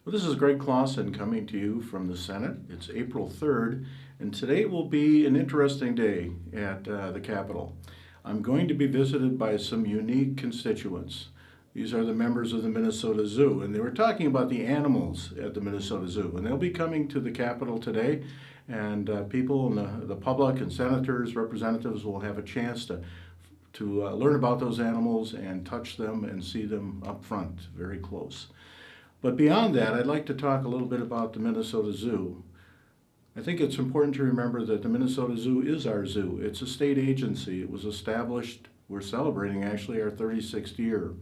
Well, this is Greg Clausen coming to you from the Senate. It's April 3rd, and today will be an interesting day at the Capitol. I'm going to be visited by some unique constituents. These are the members of the Minnesota Zoo, and they were talking about the animals at the Minnesota Zoo, and they'll be coming to the Capitol today, and people in the public and senators, representatives will have a chance to learn about those animals and touch them and see them up front, very close. But beyond that, I'd like to talk a little bit about the Minnesota Zoo. I think it's important to remember that the Minnesota Zoo is our zoo. It's a state agency. It was established, we're celebrating actually our 36th year.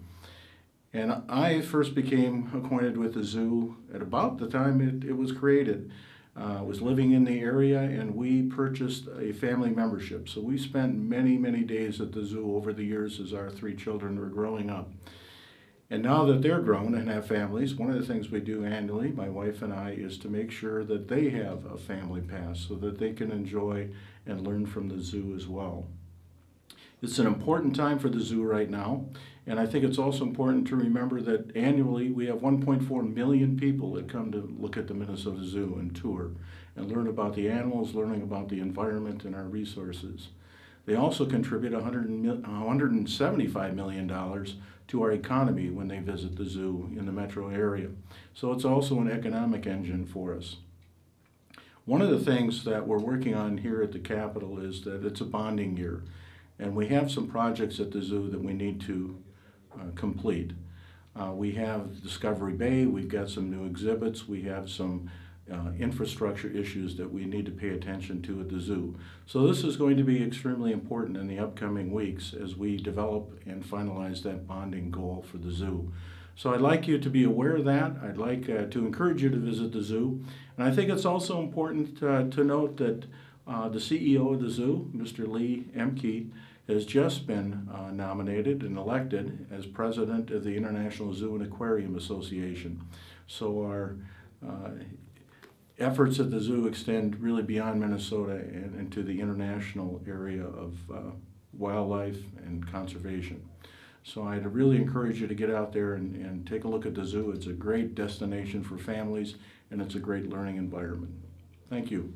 And I first became acquainted with the zoo at about the time it was created. I was living in the area and we purchased a family membership. So we spent many, many days at the zoo over the years as our three children were growing up. And now that they're grown and have families, one of the things we do annually, my wife and I, is to make sure that they have a family pass so that they can enjoy and learn from the zoo as well. It's an important time for the zoo right now, and I think it's also important to remember that annually we have 1.4 million people that come to look at the Minnesota Zoo and tour and learn about the animals, learning about the environment and our resources. They also contribute $175 million to our economy when they visit the zoo in the metro area. So it's also an economic engine for us. One of the things that we're working on here at the Capitol is that it's a bonding year, and we have some projects at the zoo that we need to complete. We have Discovery Bay, we've got some new exhibits, we have some infrastructure issues that we need to pay attention to at the zoo. So this is going to be extremely important in the upcoming weeks as we develop and finalize that bonding goal for the zoo. So I'd like you to be aware of that. I'd like to encourage you to visit the zoo. And I think it's also important to note that the CEO of the zoo, Mr. Lee Emke, has just been nominated and elected as president of the International Zoo and Aquarium Association. So our efforts at the zoo extend really beyond Minnesota and into the international area of wildlife and conservation. So I'd really encourage you to get out there and take a look at the zoo. It's a great destination for families and it's a great learning environment. Thank you.